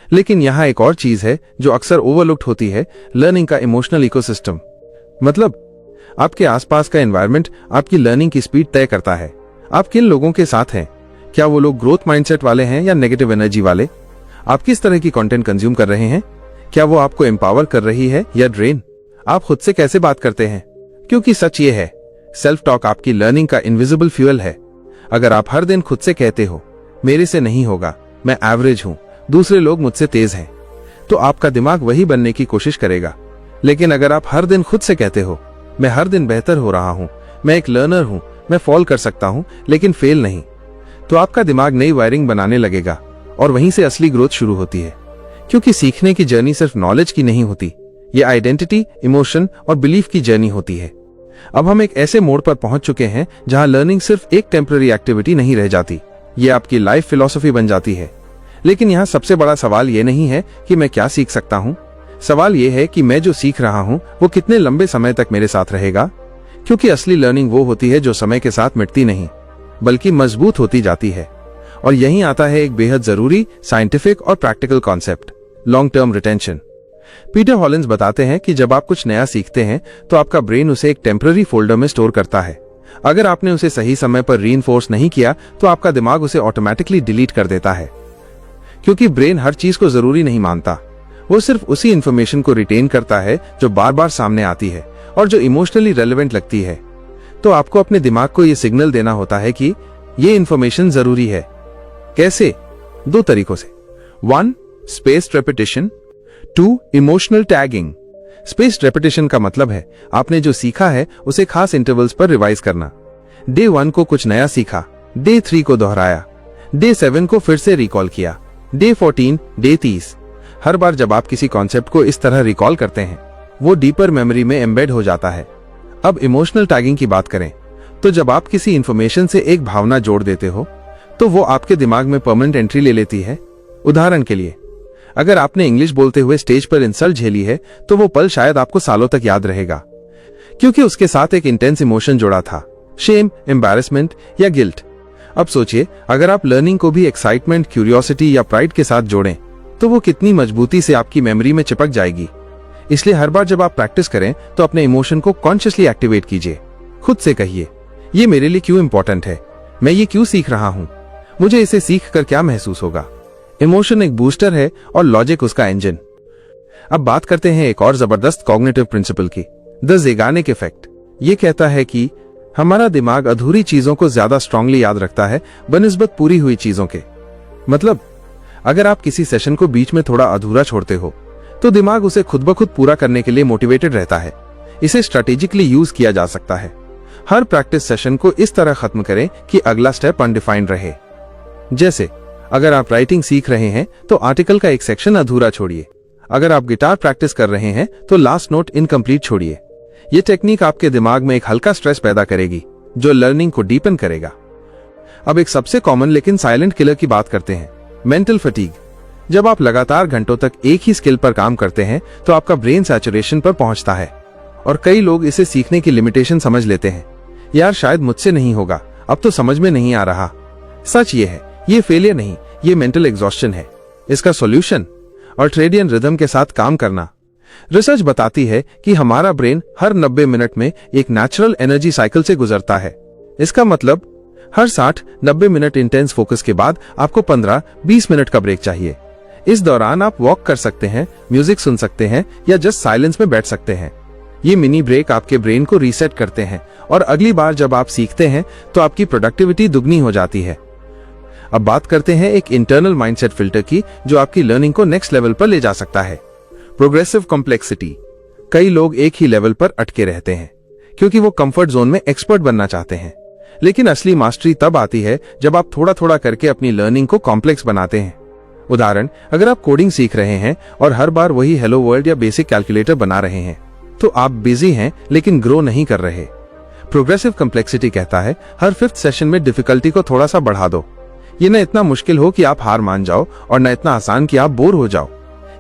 लेकिन यहाँ एक और चीज है जो अक्सर ओवरलुक्ड होती है, लर्निंग का इमोशनल इकोसिस्टम। मतलब आपके आसपास का एनवायरनमेंट आपकी लर्निंग की स्पीड तय करता है। आप किन लोगों के साथ हैं, क्या वो लोग ग्रोथ माइंडसेट वाले हैं या नेगेटिव एनर्जी वाले? आप किस तरह की कंटेंट कंज्यूम कर रहे हैं, क्या वो आपको एम्पावर कर रही है या ड्रेन? आप खुद से कैसे बात करते हैं? क्योंकि सच ये है, सेल्फ टॉक आपकी लर्निंग का इनविजिबल फ्यूल है। अगर आप हर दिन खुद से कहते हो, मेरे से नहीं होगा, मैं एवरेज हूं, दूसरे लोग मुझसे तेज हैं, तो आपका दिमाग वही बनने की कोशिश करेगा। लेकिन अगर आप हर दिन खुद से कहते हो, मैं हर दिन बेहतर हो रहा हूं, मैं एक लर्नर हूं, मैं फॉल कर सकता हूं लेकिन फेल नहीं, तो आपका दिमाग नई वायरिंग बनाने लगेगा और वहीं से असली ग्रोथ शुरू होती है। क्योंकि सीखने की जर्नी सिर्फ नॉलेज की नहीं होती, ये आइडेंटिटी, इमोशन और बिलीफ की जर्नी होती है। अब हम एक ऐसे मोड़ पर पहुंच चुके हैं जहां लर्निंग सिर्फ एक टेम्पररी एक्टिविटी नहीं रह जाती, ये आपकी लाइफ फिलॉसफी बन जाती है। लेकिन यहाँ सबसे बड़ा सवाल ये नहीं है कि मैं क्या सीख सकता हूँ, सवाल ये है कि मैं जो सीख रहा हूँ वो कितने लंबे समय तक मेरे साथ रहेगा। क्योंकि असली लर्निंग वो होती है जो समय के साथ मिटती नहीं, बल्कि मजबूत होती जाती है। और यहीं आता है एक बेहद जरूरी साइंटिफिक और practical concept, long term retention. Peter Hollins बताते हैं कि जब आप कुछ नया सीखते हैं तो आपका ब्रेन उसे एक टेम्पररी फोल्डर में स्टोर करता है। अगर आपने उसे सही समय पर रीइंफोर्स नहीं किया तो आपका दिमाग उसे ऑटोमेटिकली डिलीट कर देता है। क्योंकि ब्रेन हर चीज को जरूरी नहीं मानता, वो सिर्फ उसी इंफॉर्मेशन को रिटेन करता है जो बार बार सामने आती है और जो इमोशनली रेलेवेंट लगती है। तो आपको अपने दिमाग को यह सिग्नल देना होता है कि ये इंफॉर्मेशन जरूरी है। कैसे? 2 तरीकों से। 1. Spaced repetition. 2. Emotional tagging. Spaced repetition का मतलब है आपने जो सीखा है उसे खास इंटरवल्स पर रिवाइज करना। डे 1 को कुछ नया सीखा, डे 3 को दोहराया, डे 7 को फिर से रिकॉल किया, डे 14, डे 30। हर बार जब आप किसी कॉन्सेप्ट को इस तरह रिकॉल करते हैं वो डीपर मेमोरी में एम्बेड हो जाता है। अब इमोशनल टैगिंग की बात करें तो जब आप किसी इंफॉर्मेशन से एक भावना जोड़ देते हो तो वो आपके दिमाग में परमानेंट एंट्री ले लेती है। उदाहरण के लिए, अगर आपने इंग्लिश बोलते हुए स्टेज पर इंसल्ट झेली है तो वो पल शायद आपको सालों तक याद रहेगा, क्योंकि उसके साथ एक इंटेंस इमोशन जुड़ा था, शेम, एम्बैरेसमेंट या गिल्ट। अब सोचिए, अगर आप लर्निंग को भी एक्साइटमेंट, क्यूरियोसिटी या प्राइड के साथ जोड़ें तो वो कितनी मजबूती से आपकी मेमोरी में चिपक जाएगी। इसलिए हर बार जब आप प्रैक्टिस करें तो अपने इमोशन को कॉन्शियसली एक्टिवेट कीजिए। खुद से कहिए, ये मेरे लिए क्यों इंपॉर्टेंट है, मैं ये क्यों सीख रहा हूं, मुझे इसे सीख कर क्या महसूस होगा। इमोशन एक बूस्टर है और लॉजिक उसका इंजन। अब बात करते हैं एक और जबरदस्त कॉग्निटिव प्रिंसिपल की, द ज़ेगानिक इफेक्ट। ये कहता है कि हमारा दिमाग अधूरी चीजों को ज्यादा स्ट्रांगली याद रखता है बनिस्बत पूरी हुई चीजों के। मतलब, अगर आप किसी सेशन को बीच में थोड़ा अधूरा छोड़ते हो तो दिमाग उसे खुद ब खुद पूरा करने के लिए मोटिवेटेड रहता है। इसे स्ट्रेटेजिकली यूज किया जा सकता है। हर प्रैक्टिस सेशन को इस तरह खत्म करें कि अगला स्टेप अनडिफाइंड रहे। जैसे, अगर आप राइटिंग सीख रहे हैं तो आर्टिकल का एक सेक्शन अधूरा छोड़िए। अगर आप गिटार प्रैक्टिस कर रहे हैं तो लास्ट नोट इनकम्प्लीट छोड़िए। ये टेक्निक आपके दिमाग में एक हल्का स्ट्रेस पैदा करेगी जो लर्निंग को डीपन करेगा। अब एक सबसे कॉमन लेकिन साइलेंट किलर की बात करते हैं, मेंटल फटीग। जब आप लगातार घंटों तक एक ही स्किल पर काम करते हैं तो आपका ब्रेन सैचुरेशन पर पहुंचता है और कई लोग इसे सीखने की लिमिटेशन समझ लेते हैं। यार, शायद मुझसे नहीं होगा, अब तो समझ में नहीं आ रहा। सच ये है, ये फेलियर नहीं, ये मेंटल एग्जॉस्शन है। इसका सॉल्यूशन, अल्ट्रेडियन रिदम के साथ काम करना। रिसर्च बताती है कि हमारा ब्रेन हर 90 मिनट में एक नेचुरल एनर्जी साइकिल से गुजरता है। इसका मतलब हर 60-90 मिनट इंटेंस फोकस के बाद आपको 15-20 मिनट का ब्रेक चाहिए। इस दौरान आप वॉक कर सकते हैं, म्यूजिक सुन सकते हैं या जस्ट साइलेंस में बैठ सकते हैं। ये मिनी ब्रेक आपके ब्रेन को रीसेट करते हैं और अगली बार जब आप सीखते हैं तो आपकी प्रोडक्टिविटी दुगनी हो जाती है। अब बात करते हैं एक इंटरनल माइंडसेट फिल्टर की जो आपकी लर्निंग को नेक्स्ट लेवल पर ले जा सकता है, प्रोग्रेसिव कॉम्प्लेक्सिटी। कई लोग एक ही लेवल पर अटके रहते हैं क्योंकि वो कंफर्ट जोन में एक्सपर्ट बनना चाहते हैं, लेकिन असली मास्टरी तब आती है जब आप थोड़ा थोड़ा करके अपनी लर्निंग को कॉम्प्लेक्स बनाते हैं। उदाहरण, अगर आप कोडिंग सीख रहे हैं और हर बार वही हेलो वर्ल्ड या बेसिक कैलकुलेटर बना रहे हैं तो आप बिजी हैं लेकिन ग्रो नहीं कर रहे। प्रोग्रेसिव कॉम्प्लेक्सिटी कहता है हर 5th सेशन में डिफिकल्टी को थोड़ा सा बढ़ा दो। ये न इतना मुश्किल हो कि आप हार मान जाओ और न इतना आसान कि आप बोर हो जाओ।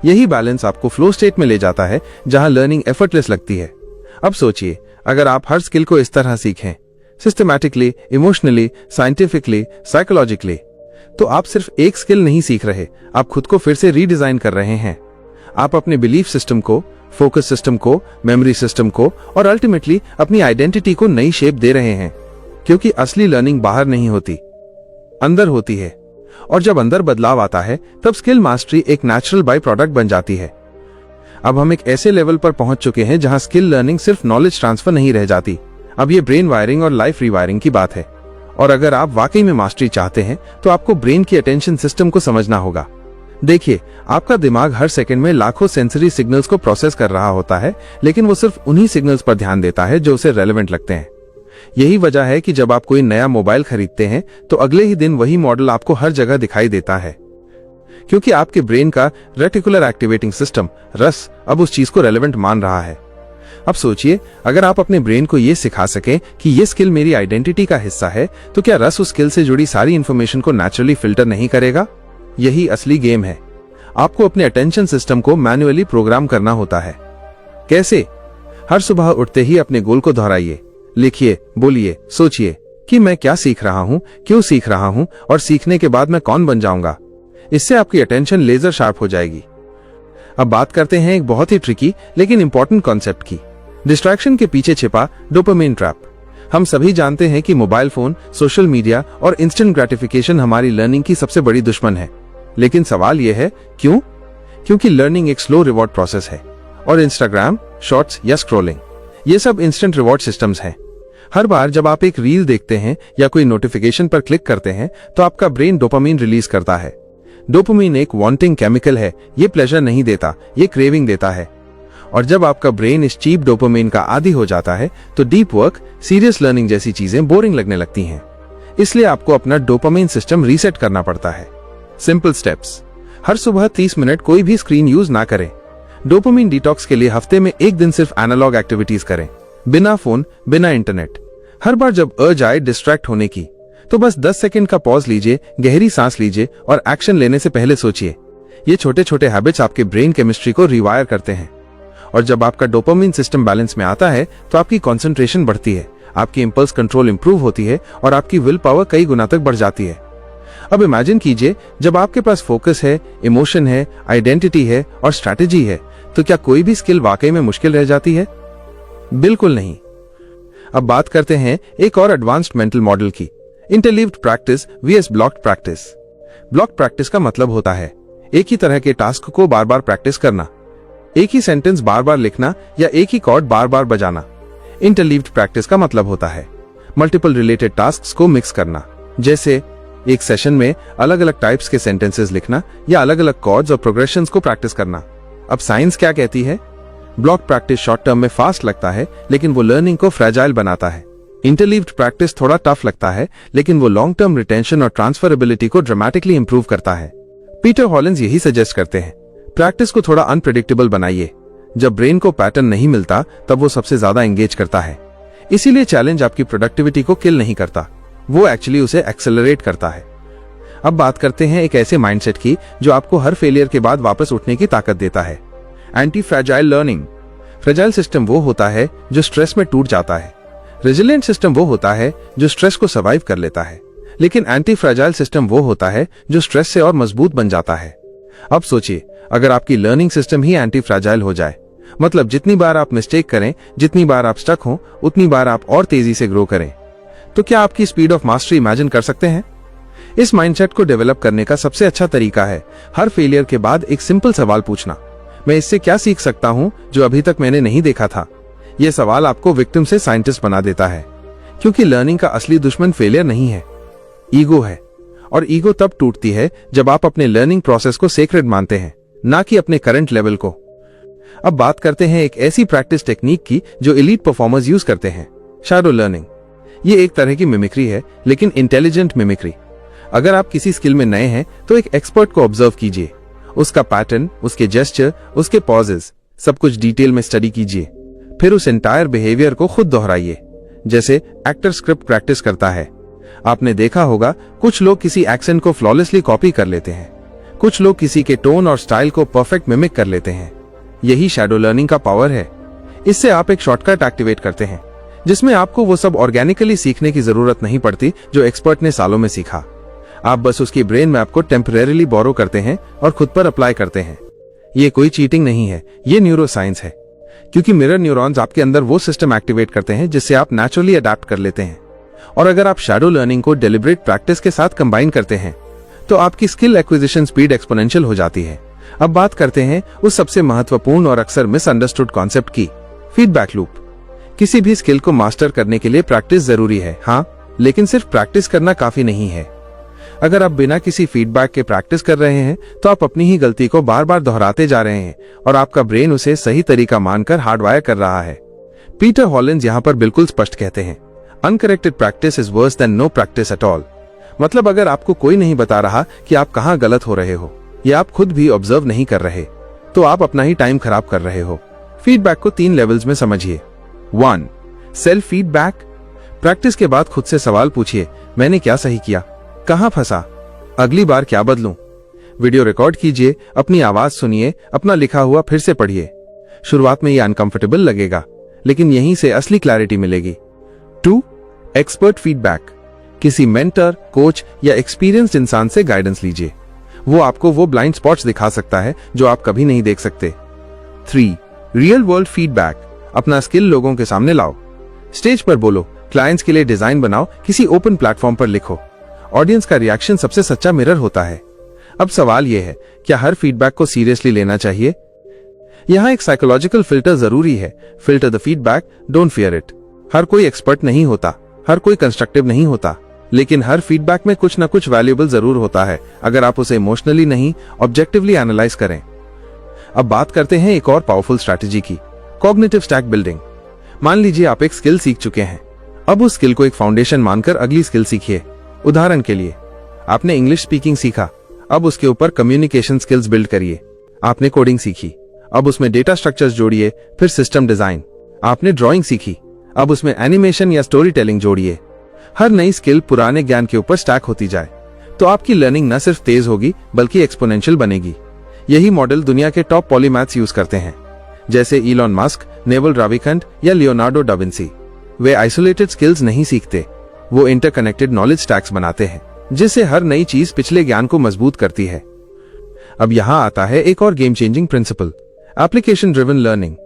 यही बैलेंस आपको फ्लो स्टेट में ले जाता है जहां लर्निंग एफर्टलेस लगती है। अब सोचिए, अगर आप हर स्किल को इस तरह सीखें, सिस्टमैटिकली, इमोशनली, साइंटिफिकली, साइकोलॉजिकली, तो आप सिर्फ एक स्किल नहीं सीख रहे, आप खुद को फिर से रीडिजाइन कर रहे हैं। आप अपने बिलीफ सिस्टम को, फोकस सिस्टम को, मेमोरी सिस्टम को और अल्टीमेटली अपनी आइडेंटिटी को नई शेप दे रहे हैं। क्योंकि असली लर्निंग बाहर नहीं होती, अंदर होती है। और जब अंदर बदलाव आता है तब स्किल मास्टरी एक नेचुरल बाय प्रोडक्ट बन जाती है। अब हम एक ऐसे लेवल पर पहुंच चुके हैं जहां स्किल लर्निंग सिर्फ नॉलेज ट्रांसफर नहीं रह जाती, अब ये ब्रेन वायरिंग और लाइफ रीवायरिंग की बात है। और अगर आप वाकई में मास्टरी चाहते हैं तो आपको ब्रेन की अटेंशन सिस्टम को समझना होगा। देखिए, आपका दिमाग हर सेकंड में लाखों सेंसरी सिग्नल्स को प्रोसेस कर रहा होता है, लेकिन वो सिर्फ उन्हीं सिग्नल्स पर ध्यान देता है जो उसे रेलेवेंट लगते हैं। यही वजह है कि जब आप कोई नया मोबाइल खरीदते हैं तो अगले ही दिन वही मॉडल आपको हर जगह दिखाई देता है, क्योंकि आपके ब्रेन का रेटिकुलर एक्टिवेटिंग सिस्टम रस अब उस चीज को रेलेवेंट मान रहा है। अब सोचिए, अगर आप अपने ब्रेन को यह सिखा सकें कि ये स्किल मेरी आइडेंटिटी का हिस्सा है, तो क्या रस उस स्किल से जुड़ी सारी इंफॉर्मेशन को नेचुरली फिल्टर नहीं करेगा? यही असली गेम है। आपको अपने अटेंशन सिस्टम को मैन्युअली प्रोग्राम करना होता है। कैसे? हर सुबह उठते ही अपने गोल को दोहराइए, लिखिए, बोलिए, सोचिए कि मैं क्या सीख रहा हूं, क्यों सीख रहा हूं और सीखने के बाद मैं कौन बन जाऊंगा। इससे आपकी अटेंशन लेजर शार्प हो जाएगी। अब बात करते हैं एक बहुत ही ट्रिकी लेकिन इंपॉर्टेंट कॉन्सेप्ट की, डिस्ट्रैक्शन के पीछे छिपा डोपामाइन ट्रैप। हम सभी जानते हैं कि मोबाइल फोन, सोशल मीडिया और इंस्टेंट ग्रेटिफिकेशन हमारी लर्निंग की सबसे बड़ी दुश्मन है। लेकिन सवाल यह है क्यों? क्योंकि लर्निंग एक स्लो रिवॉर्ड प्रोसेस है और इंस्टाग्राम, शॉर्ट्स या स्क्रॉलिंग ये सब इंस्टेंट रिवॉर्ड सिस्टम्स हैं। हर बार जब आप एक रील देखते हैं या कोई नोटिफिकेशन पर क्लिक करते हैं तो आपका ब्रेन डोपामाइन रिलीज करता है। डोपामाइन एक वांटिंग केमिकल है, ये प्लेजर नहीं देता, ये क्रेविंग देता है। और जब आपका ब्रेन इस चीप डोपामाइन का आदी हो जाता है तो डीप वर्क, सीरियस लर्निंग जैसी चीजें बोरिंग लगने लगती हैं। इसलिए आपको अपना डोपामाइन सिस्टम रीसेट करना पड़ता है। Simple steps. हर सुबह 30 मिनट कोई भी स्क्रीन यूज ना करें। डोपामाइन डिटॉक्स के लिए हफ्ते में एक दिन सिर्फ एनालॉग एक्टिविटीज करें, बिना फोन, बिना इंटरनेट। हर बार जब अर्ज आए डिस्ट्रैक्ट होने की तो बस 10 सेकंड का पॉज लीजिए, गहरी सांस लीजिए और एक्शन लेने से पहले सोचिए। ये छोटे छोटे हैबिट्स आपके ब्रेन केमिस्ट्री को रिवायर करते हैं। और जब आपका डोपामाइन सिस्टम बैलेंस में आता है तो आपकी कंसंट्रेशन बढ़ती है, आपकी इंपल्स कंट्रोल इंप्रूव होती है और आपकी विल पावर कई गुना तक बढ़ जाती है। अब इमेजिन कीजिए, जब आपके पास फोकस है, इमोशन है, आइडेंटिटी है और स्ट्रैटेजी है, तो क्या कोई भी स्किल वाकई में मुश्किल रह जाती है? बिल्कुल नहीं। अब बात करते हैं एक और एडवांस्ड मेंटल मॉडल की, interleaved practice VS blocked practice. Blocked practice का मतलब होता है एक ही तरह के टास्क को बार बार प्रैक्टिस करना, एक ही सेंटेंस बार बार लिखना या एक ही कॉर्ड बार बार बजाना। इंटरलीव्ड प्रैक्टिस का मतलब होता है मल्टीपल रिलेटेड टास्क्स को मिक्स करना, जैसे एक सेशन में अलग अलग टाइप्स के सेंटेंसेस लिखना या अलग अलग कॉर्ड्स और प्रोग्रेशंस को प्रैक्टिस करना। अब साइंस क्या कहती है? ब्लॉक प्रैक्टिस शॉर्ट टर्म में फास्ट लगता है लेकिन वो लर्निंग को फ्रेजाइल बनाता है। इंटरलीव्ड प्रैक्टिस थोड़ा टफ लगता है लेकिन वो लॉन्ग टर्म रिटेंशन और ट्रांसफरेबिलिटी को ड्रामेटिकली इंप्रूव करता है। पीटर हॉलिंस यही सजेस्ट करते हैं, प्रैक्टिस को थोड़ा अनप्रेडिक्टेबल बनाइए। जब ब्रेन को पैटर्न नहीं मिलता तब वो सबसे ज्यादा एंगेज करता है। इसीलिए चैलेंज आपकी प्रोडक्टिविटी को किल नहीं करता, वो एक्चुअली उसे एक्सेलरेट करता है। अब बात करते हैं एक ऐसे माइंडसेट की जो आपको हर फेलियर के बाद वापस उठने की ताकत देता है, anti fragile learning. Fragile system वो होता है जो स्ट्रेस में टूट जाता है, रेजिलिएंट सिस्टम वो होता है जो स्ट्रेस को सर्वाइव कर लेता है, लेकिन एंटी फ्रेजाइल सिस्टम वो होता है जो स्ट्रेस से और मजबूत बन जाता है। अब सोचिए, अगर आपकी लर्निंग सिस्टम ही एंटी फ्रेजाइल हो जाए, मतलब जितनी बार आप मिस्टेक करें, जितनी बार आप स्टक हो, उतनी बार आप और तेजी से ग्रो करें, तो क्या आपकी स्पीड ऑफ मास्टरी इमेजिन कर सकते हैं? इस माइंडसेट को डेवलप करने का सबसे अच्छा तरीका है हर फेलियर के बाद एक सिंपल सवाल पूछना, मैं इससे क्या सीख सकता हूं जो अभी तक मैंने नहीं देखा था। यह सवाल आपको विक्टिम से साइंटिस्ट बना देता है, क्योंकि लर्निंग का असली दुश्मन फेलियर नहीं है, ईगो है। और ईगो तब टूटती है जब आप अपने लर्निंग प्रोसेस को सेक्रेड मानते हैं, ना कि अपने करंट लेवल को। अब बात करते हैं एक ऐसी प्रैक्टिस टेक्निक की जो एलीट परफॉर्मर्स यूज करते हैं, शैडो लर्निंग। ये एक तरह की मिमिक्री है, लेकिन इंटेलिजेंट मिमिक्री। अगर आप किसी स्किल में नए हैं तो एक एक्सपर्ट को ऑब्जर्व कीजिए, उसका पैटर्न, उसके जेस्चर, उसके पॉजेस, सब कुछ डिटेल में स्टडी कीजिए। फिर उस एंटायर बिहेवियर को खुद दोहराइए, जैसे एक्टर स्क्रिप्ट प्रैक्टिस करता है। आपने देखा होगा कुछ लोग किसी एक्सेंट को फ्लॉलेसली कॉपी कर लेते हैं, कुछ लोग किसी के टोन और स्टाइल को परफेक्ट मिमिक कर लेते हैं। यही शैडो लर्निंग का पावर है। इससे आप एक शॉर्टकट एक्टिवेट करते हैं जिसमें आपको वो सब ऑर्गेनिकली सीखने की जरूरत नहीं पड़ती जो एक्सपर्ट ने सालों में सीखा। आप बस उसकी ब्रेन मैप को टेम्परेरीली बोरो करते हैं और खुद पर अप्लाई करते हैं। ये कोई चीटिंग नहीं है, ये न्यूरो साइंस है, क्योंकि मिरर न्यूरॉन्स आपके अंदर वो सिस्टम एक्टिवेट करते हैं जिससे आप नेचुरली अडैप्ट कर लेते हैं। और अगर आप शैडो लर्निंग को डेलिब्रेट प्रैक्टिस के साथ कंबाइन करते हैं तो आपकी स्किल एक्विजिशन स्पीड एक्सपोनेंशियल हो जाती है। अब बात करते हैं उस सबसे महत्वपूर्ण और अक्सर मिसअंडरस्टूड कॉन्सेप्ट की, फीडबैक लूप। किसी भी स्किल को मास्टर करने के लिए प्रैक्टिस जरूरी है, हाँ, लेकिन सिर्फ प्रैक्टिस करना काफी नहीं है। अगर आप बिना किसी फीडबैक के प्रैक्टिस कर रहे हैं तो आप अपनी ही गलती को बार बार दोहराते जा रहे हैं और आपका ब्रेन उसे सही तरीका मानकर हार्डवायर कर रहा है। पीटर हॉलिंस यहाँ पर बिल्कुल स्पष्ट कहते हैं, uncorrected practice is worse than know practice at all. मतलब अगर आपको कोई नहीं बता रहा कि आप कहाँ गलत हो रहे हो या आप खुद भी ऑब्जर्व नहीं कर रहे, तो आप अपना ही टाइम खराब कर रहे हो। फीडबैक को 3 लेवल्स में समझिए। 1. Self feedback. प्रैक्टिस के बाद खुद से सवाल पूछिए, मैंने क्या सही किया, कहां फंसा, अगली बार क्या बदलूं। वीडियो रिकॉर्ड कीजिए, अपनी आवाज सुनिए, अपना लिखा हुआ फिर से पढ़िए। शुरुआत में ये अनकंफर्टेबल लगेगा, लेकिन यहीं से असली क्लैरिटी मिलेगी। 2. Expert feedback. किसी मेंटर, कोच या एक्सपीरियंस्ड इंसान से गाइडेंस लीजिए। वो आपको वो ब्लाइंड स्पॉट्स दिखा सकता है जो आप कभी नहीं देख सकते। 3. Real world feedback. अपना स्किल लोगों के सामने लाओ, स्टेज पर बोलो, क्लाइंट्स के लिए डिजाइन बनाओ, किसी ओपन प्लेटफॉर्म पर लिखो। ऑडियंस का रिएक्शन सबसे सच्चा मिरर होता है। अब सवाल यह है, क्या हर फीडबैक को सीरियसली लेना चाहिए? यहाँ एक साइकोलॉजिकल फिल्टर जरूरी है। Filter the feedback, don't fear it. हर कोई एक्सपर्ट नहीं होता, हर कोई कंस्ट्रक्टिव नहीं होता, लेकिन हर फीडबैक में कुछ ना कुछ वैल्यूएबल जरूर होता है, अगर आप उसे इमोशनली नहीं, ऑब्जेक्टिवली एनालाइज करें। अब बात करते हैं एक और पावरफुल स्ट्रैटेजी की, कॉग्निटिव स्टैक बिल्डिंग। मान लीजिए आप एक स्किल सीख चुके हैं, अब उस स्किल को एक फाउंडेशन मानकर अगली स्किल सीखिए। उदाहरण के लिए, आपने इंग्लिश स्पीकिंग सीखा, अब उसके ऊपर कम्युनिकेशन स्किल्स बिल्ड करिए। आपने कोडिंग सीखी, अब उसमें डेटा स्ट्रक्चर्स जोड़िए, फिर सिस्टम डिजाइन। आपने ड्राइंग सीखी, अब उसमें एनिमेशन या स्टोरी टेलिंग जोड़िए। हर नई स्किल पुराने ज्ञान के ऊपर स्टैक होती जाए तो आपकी लर्निंग न सिर्फ तेज होगी बल्कि एक्सपोनेंशियल बनेगी। यही मॉडल दुनिया के टॉप पॉलीमैथ्स यूज करते हैं, जैसे इलॉन मस्क, नेवल राविकांत या लियोनार्डो डा विंसी। वे आइसोलेटेड स्किल्स नहीं सीखते, वो इंटरकनेक्टेड नॉलेज स्टैक्स बनाते हैं, जिससे हर नई चीज पिछले ज्ञान को मजबूत करती है। अब यहां आता है एक और game changing principle, application driven learning.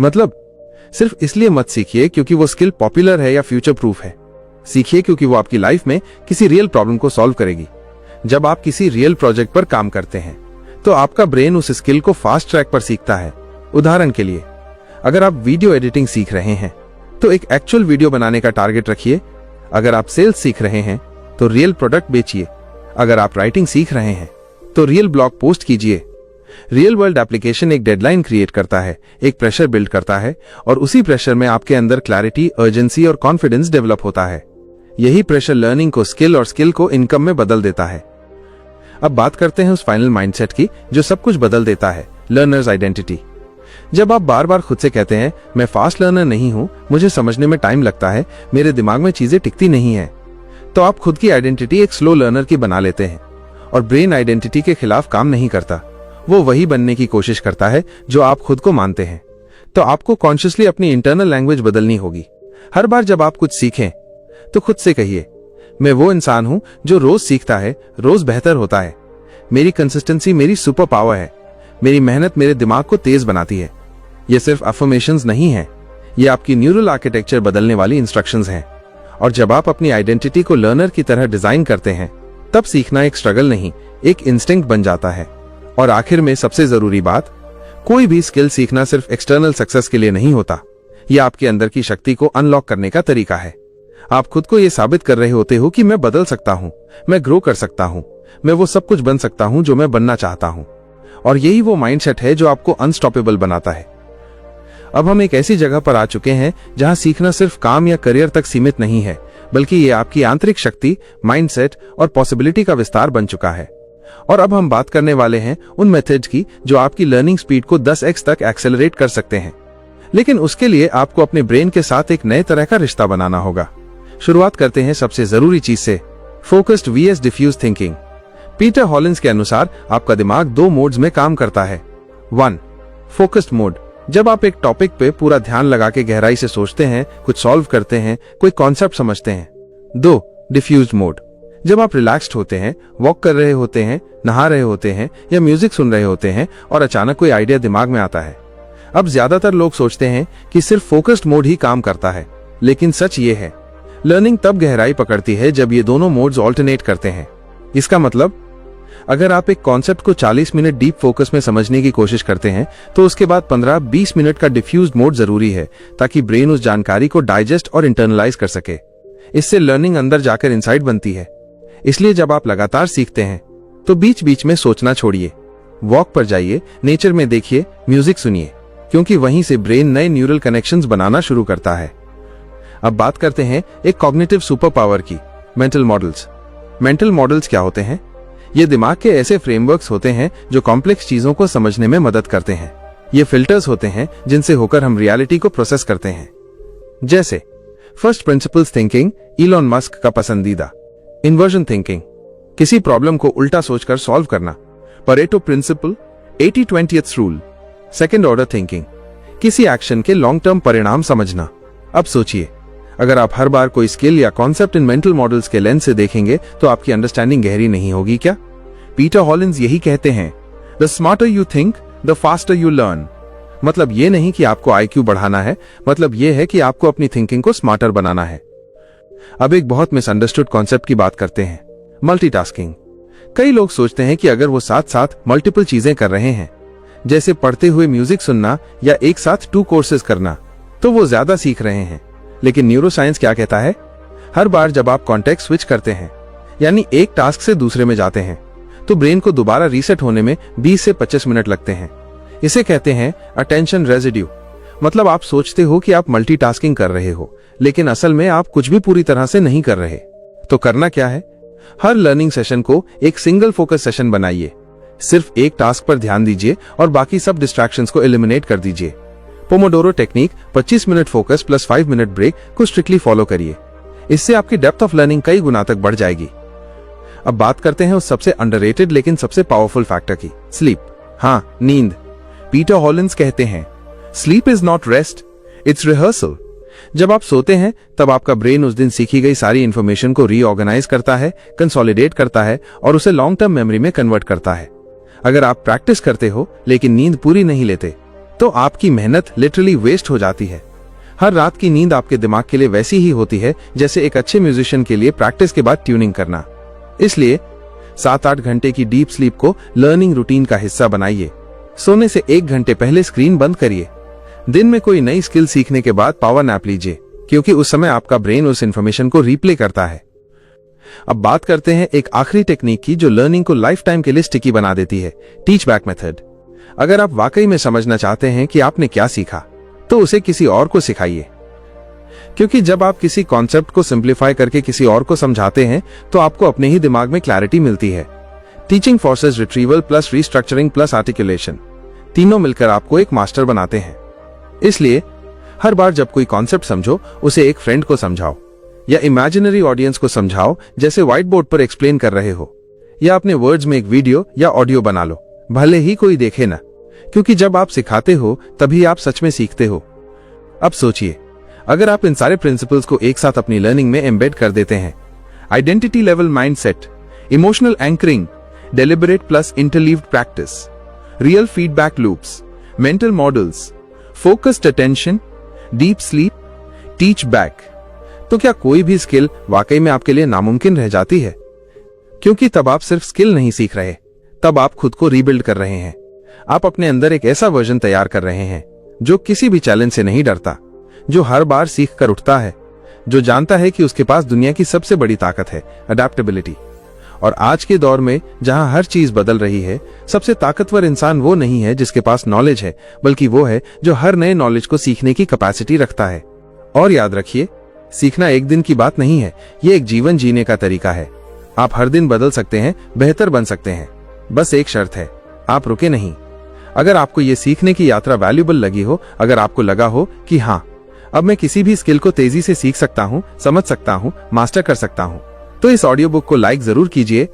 मतलब सिर्फ इसलिए मत सीखिए क्योंकि वो स्किल पॉपुलर है या फ्यूचर प्रूफ है। सीखिए क्योंकि वो आपकी लाइफ में किसी रियल प्रॉब्लम को सॉल्व करेगी। जब आप किसी रियल प्रोजेक्ट पर काम करते हैं तो आपका ब्रेन उस स्किल को फास्ट ट्रैक पर सीखता है। उदाहरण के लिए, अगर आप वीडियो एडिटिंग सीख रहे हैं तो एक एक्चुअल वीडियो बनाने का टारगेट रखिए। अगर आप सेल्स सीख रहे हैं तो रियल प्रोडक्ट बेचिए। अगर आप राइटिंग सीख रहे हैं तो रियल ब्लॉग पोस्ट कीजिए। रियल वर्ल्ड एप्लीकेशन एक डेडलाइन क्रिएट करता है, एक प्रेशर बिल्ड करता है, और उसी प्रेशर में आपके अंदर क्लैरिटी, अर्जेंसी और कॉन्फिडेंस डेवलप होता है। यही प्रेशर लर्निंग को स्किल और स्किल को इनकम में बदल देता है। अब बात करते हैं उस फाइनल माइंडसेट की जो सब कुछ बदल देता है, लर्नर्स आइडेंटिटी। जब आप बार बार खुद से कहते हैं, मैं फास्ट लर्नर नहीं हूं, मुझे समझने में टाइम लगता है, मेरे दिमाग में चीजें टिकती नहीं है, तो आप खुद की आइडेंटिटी एक स्लो लर्नर की बना लेते हैं। और ब्रेन आइडेंटिटी के खिलाफ काम नहीं करता, वो वही बनने की कोशिश करता है जो आप खुद को मानते हैं। तो आपको कॉन्शियसली अपनी इंटरनल लैंग्वेज बदलनी होगी। हर बार जब आप कुछ सीखें तो खुद से कहिए, मैं वो इंसान हूं जो रोज सीखता है, रोज बेहतर होता है। मेरी कंसिस्टेंसी मेरी सुपर पावर है। मेरी मेहनत मेरे दिमाग को तेज बनाती है। ये सिर्फ अफर्मेशंस नहीं है, ये आपकी न्यूरल आर्किटेक्चर बदलने वाली इंस्ट्रक्शंस हैं। और जब आप अपनी आइडेंटिटी को लर्नर की तरह डिजाइन करते हैं, तब सीखना एक स्ट्रगल नहीं, एक इंस्टिंक्ट बन जाता है। और आखिर में सबसे जरूरी बात, कोई भी स्किल सीखना सिर्फ एक्सटर्नल सक्सेस के लिए नहीं होता। यह आपके अंदर की शक्ति को अनलॉक करने का तरीका है। आप खुद को यह साबित कर रहे होते हो कि मैं बदल सकता हूं, मैं ग्रो कर सकता हूं, मैं वो सब कुछ बन सकता हूं जो मैं बनना चाहता हूं। और यही वो माइंडसेट है जो आपको अनस्टॉपेबल बनाता है। अब हम एक ऐसी जगह पर आ चुके हैं जहां सीखना सिर्फ काम या करियर तक सीमित नहीं है, बल्कि ये आपकी आंतरिक शक्ति, माइंडसेट और पॉसिबिलिटी का विस्तार बन चुका है। और अब हम बात करने वाले हैं उन मेथड्स की जो आपकी लर्निंग स्पीड को 10x तक एक्सेलरेट कर सकते हैं। लेकिन उसके लिए आपको अपने ब्रेन के साथ एक नए तरह का रिश्ता बनाना होगा। शुरुआत करते हैं सबसे जरूरी चीज से, focused vs diffuse thinking. Peter Hollins के अनुसार आपका दिमाग 2 मोड्स में काम करता है। 1. फोकस्ड मोड, जब आप एक टॉपिक पे पूरा ध्यान लगा के गहराई से सोचते हैं, कुछ सॉल्व करते हैं, कोई कॉन्सेप्ट समझते हैं। 2. डिफ्यूज्ड मोड, जब आप रिलैक्स्ड होते हैं, वॉक कर रहे होते हैं, नहा रहे होते हैं या म्यूजिक सुन रहे होते हैं और अचानक कोई आइडिया दिमाग में आता है। अब ज्यादातर लोग सोचते हैं कि सिर्फ फोकस्ड मोड ही काम करता है, लेकिन सच ये है, लर्निंग तब गहराई पकड़ती है जब ये दोनों मोड्स ऑल्टरनेट करते हैं। इसका मतलब, अगर आप एक कॉन्सेप्ट को 40 मिनट डीप फोकस में समझने की कोशिश करते हैं तो उसके बाद 15-20 मिनट का डिफ्यूज्ड मोड जरूरी है, ताकि ब्रेन उस जानकारी को डाइजेस्ट और इंटरनलाइज कर सके। इससे लर्निंग अंदर जाकर इनसाइट बनती है। इसलिए जब आप लगातार सीखते हैं तो बीच बीच में सोचना छोड़िए, वॉक पर जाइए, नेचर में देखिए, म्यूजिक सुनिए, क्योंकि वहीं से ब्रेन नए न्यूरल कनेक्शंस बनाना शुरू करता है। अब बात करते हैं एक कॉग्निटिव सुपर पावर की, मेंटल मॉडल्स। मेंटल मॉडल्स क्या होते हैं? ये दिमाग के ऐसे फ्रेमवर्क्स होते हैं जो कॉम्प्लेक्स चीजों को समझने में मदद करते हैं। ये फिल्टर्स होते हैं जिनसे होकर हम रियलिटी को प्रोसेस करते हैं। जैसे first principles thinking, Elon Musk का पसंदीदा। इन्वर्जन थिंकिंग, किसी प्रॉब्लम को उल्टा सोचकर सॉल्व करना। Pareto principle, 80-20 rule. Second order thinking, किसी एक्शन के लॉन्ग टर्म परिणाम समझना। अब सोचिए, अगर आप हर बार कोई स्किल या कॉन्सेप्ट इन मेंटल मॉडल्स के लेंस से देखेंगे तो आपकी अंडरस्टैंडिंग गहरी नहीं होगी क्या? पीटर हॉलिंस यही कहते हैं, the smarter you think the faster you learn. मतलब ये नहीं कि आपको IQ बढ़ाना है, मतलब ये है कि आपको अपनी थिंकिंग को स्मार्टर बनाना है। अब एक बहुत मिसअंडरस्टूड कॉन्सेप्ट की बात करते हैं, मल्टीटास्किंग। कई लोग सोचते हैं कि अगर वो साथ साथ मल्टीपल चीजें कर रहे हैं, जैसे पढ़ते हुए म्यूजिक सुनना या एक साथ 2 कोर्सेज करना, तो वो ज्यादा सीख रहे हैं। लेकिन न्यूरोसाइंस क्या कहता है, हर बार जब आप कॉन्टेक्स्ट स्विच करते हैं, यानी एक टास्क से दूसरे में जाते हैं, तो ब्रेन को दोबारा रीसेट होने में 20 से 25 मिनट लगते हैं। इसे कहते हैं अटेंशन रेजिड्यू। मतलब आप सोचते हो कि आप मल्टीटास्किंग कर रहे हो, लेकिन असल में आप कुछ भी पूरी तरह से नहीं कर रहे। तो करना क्या है, हर लर्निंग सेशन को एक सिंगल फोकस सेशन बनाइए। सिर्फ एक टास्क पर ध्यान दीजिए और बाकी सब डिस्ट्रैक्शंस को एलिमिनेट कर दीजिए। Pomodoro technique 25 minute focus plus 5 minute break को स्ट्रिक्टली फॉलो करिए। इससे आपकी डेप्थ ऑफ लर्निंग कई गुना तक बढ़ जाएगी। अब बात करते हैं उस सबसे अंडररेटेड लेकिन सबसे पावरफुल फैक्टर की, स्लीप। हाँ, नींद। पीटर हॉलिंस कहते हैं, sleep is not rest, it's rehearsal. जब आप सोते हैं तब आपका ब्रेन उस दिन सीखी गई सारी इंफॉर्मेशन को रीऑर्गेनाइज करता है, कंसोलिडेट करता है और उसे लॉन्ग टर्म मेमोरी में कन्वर्ट करता है। अगर आप प्रैक्टिस करते हो लेकिन नींद पूरी नहीं लेते, तो आपकी मेहनत लिटरली वेस्ट हो जाती है। हर रात की नींद आपके दिमाग के लिए वैसी ही होती है जैसे एक अच्छे म्यूजिशियन के लिए प्रैक्टिस के बाद ट्यूनिंग करना। इसलिए 7-8 घंटे की डीप स्लीप को लर्निंग रूटीन का हिस्सा बनाइए। सोने से 1 घंटे पहले स्क्रीन बंद करिए। दिन में कोई नई स्किल सीखने के बाद पावर नैप लीजिए, क्योंकि उस समय आपका ब्रेन उस इंफॉर्मेशन को रिप्ले करता है। अब बात करते हैं एक आखिरी टेक्निक की जो लर्निंग को लाइफ टाइम के लिए स्टिकी बना देती है, टीच बैक मेथड। अगर आप वाकई में समझना चाहते हैं कि आपने क्या सीखा, तो उसे किसी और को सिखाइए। क्योंकि जब आप किसी कॉन्सेप्ट को सिंप्लीफाई करके किसी और को समझाते हैं, तो आपको अपने ही दिमाग में क्लैरिटी मिलती है। Teaching forces retrieval plus restructuring plus articulation, तीनों मिलकर आपको एक मास्टर बनाते हैं। इसलिए हर बार जब कोई कॉन्सेप्ट समझो, उसे एक फ्रेंड को समझाओ या इमेजिनरी ऑडियंस को समझाओ, जैसे व्हाइट बोर्ड पर एक्सप्लेन कर रहे हो, या अपने वर्ड्स में एक वीडियो या ऑडियो बना लो, भले ही कोई देखे ना। क्योंकि जब आप सिखाते हो तभी आप सच में सीखते हो। अब सोचिए, अगर आप इन सारे प्रिंसिपल्स को एक साथ अपनी लर्निंग में एम्बेड कर देते हैं, identity level mindset, emotional anchoring, deliberate plus interleaved practice, real feedback loops, mental models, focused attention, deep sleep, teach back, तो क्या कोई भी स्किल वाकई में आपके लिए नामुमकिन रह जाती है? क्योंकि तब आप सिर्फ स्किल नहीं सीख रहे, तब आप खुद को रीबिल्ड कर रहे हैं। आप अपने अंदर एक ऐसा वर्जन तैयार कर रहे हैं जो किसी भी चैलेंज से नहीं डरता, जो हर बार सीख कर उठता है, जो जानता है कि उसके पास दुनिया की सबसे बड़ी ताकत है, अडैप्टेबिलिटी। और आज के दौर में जहां हर चीज बदल रही है, सबसे ताकतवर इंसान वो नहीं है जिसके पास नॉलेज है, बल्कि वो है जो हर नए नॉलेज को सीखने की कैपेसिटी रखता है। और याद रखिए, सीखना एक दिन की बात नहीं है, ये एक जीवन जीने का तरीका है। आप हर दिन बदल सकते हैं, बेहतर बन सकते हैं। बस एक शर्त है, आप रुके नहीं। अगर आपको ये सीखने की यात्रा वैल्यूएबल लगी हो, अगर आपको लगा हो कि हाँ, अब मैं किसी भी स्किल को तेजी से सीख सकता हूँ, समझ सकता हूँ, मास्टर कर सकता हूँ, तो इस ऑडियो बुक को लाइक जरूर कीजिए।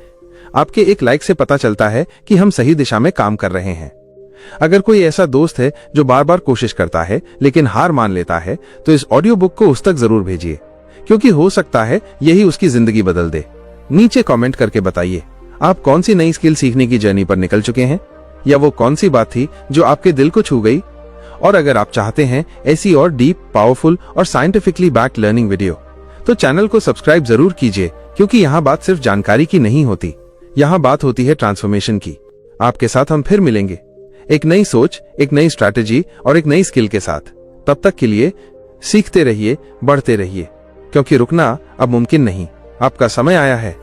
आपके एक लाइक से पता चलता है कि हम सही दिशा में काम कर रहे हैं। अगर कोई ऐसा दोस्त है जो बार बार कोशिश करता है लेकिन हार मान लेता है, तो इस ऑडियो बुक को उस तक जरूर भेजिए, क्योंकि हो सकता है यही उसकी जिंदगी बदल दे। नीचे कमेंट करके बताइए, आप कौन सी नई स्किल सीखने की जर्नी पर निकल चुके हैं, या वो कौन सी बात थी जो आपके दिल को छू गई। और अगर आप चाहते हैं ऐसी और डीप, पावरफुल और साइंटिफिकली बैक्ड लर्निंग वीडियो, तो चैनल को सब्सक्राइब जरूर कीजिए, क्योंकि यहाँ बात सिर्फ जानकारी की नहीं होती, यहाँ बात होती है ट्रांसफॉर्मेशन की। आपके साथ हम फिर मिलेंगे, एक नई सोच, एक नई स्ट्रैटेजी और एक नई स्किल के साथ। तब तक के लिए सीखते रहिए, बढ़ते रहिए, क्योंकि रुकना अब मुमकिन नहीं। आपका समय आया है।